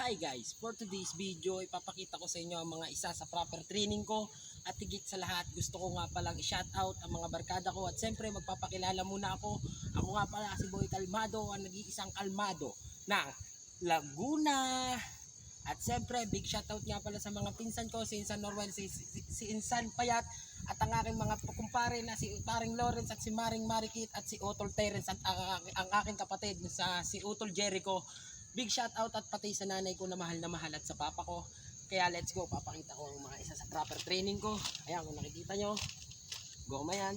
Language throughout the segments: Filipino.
Hi guys, for today's video ipapakita ko sa inyo ang mga isa sa proper training ko at higit sa lahat gusto ko nga palang i-shoutout ang mga barkada ko at siyempre magpapakilala muna ako. Ako nga pala si Boy Kalmado, ang nag-iisang kalmado ng Laguna. At siyempre big shoutout nga pala sa mga pinsan ko, si Insan Norwell, si Insan Payat at ang aking mga kumpare na si Paring Lawrence at si Maring Marikit at si Utol Terence at ang aking kapatid si Utol Jericho. Big shout out at pati sa nanay ko na mahal at sa papa ko. Kaya let's go, papakita ko ang mga isa sa proper training ko. Ayan, kung nakikita nyo, goma yan.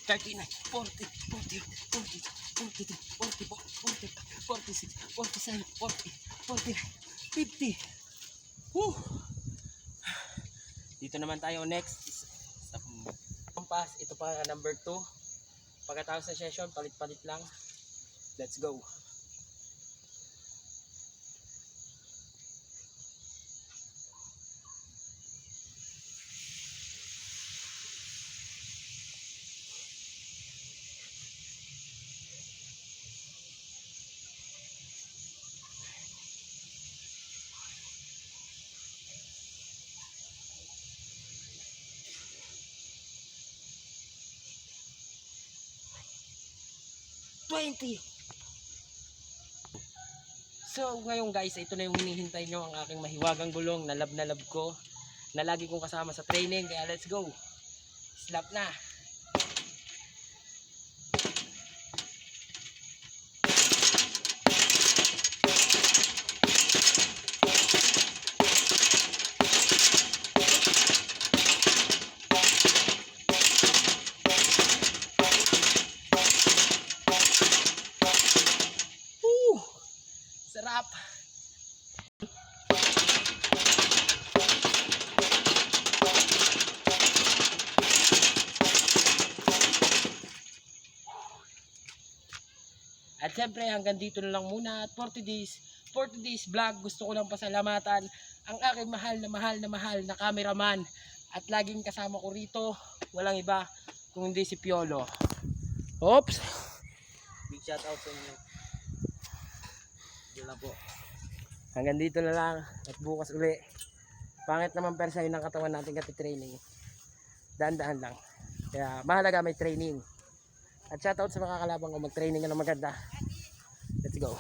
Thirty 40, 40, 40, 42, 44, 45, 46, 47, 40, 49, 50. Woo! Dito naman tayo next. Compass, ito pa number 2. Pagkatapos ng session, palit-palit lang. Let's go. So ngayon guys, ito na yung hinihintay nyo, ang aking mahiwagang gulong na lab ko na lagi kong kasama sa training. Kaya let's go, slap na. Sarap. At syempre hanggang dito na lang muna at for today's vlog gusto ko lang pasalamatan ang aking mahal na cameraman at laging kasama ko rito, walang iba kung hindi si Piolo. Oops. Big shout out sa inyo. Yun lang po. Hanggang dito na lang at bukas uli. Pangit naman persahin ng katawan natin kasi training. Daan-daan lang. Kaya mahalaga may training. At shoutout sa mga kalabang ko, mag-training ka na maganda. Let's go.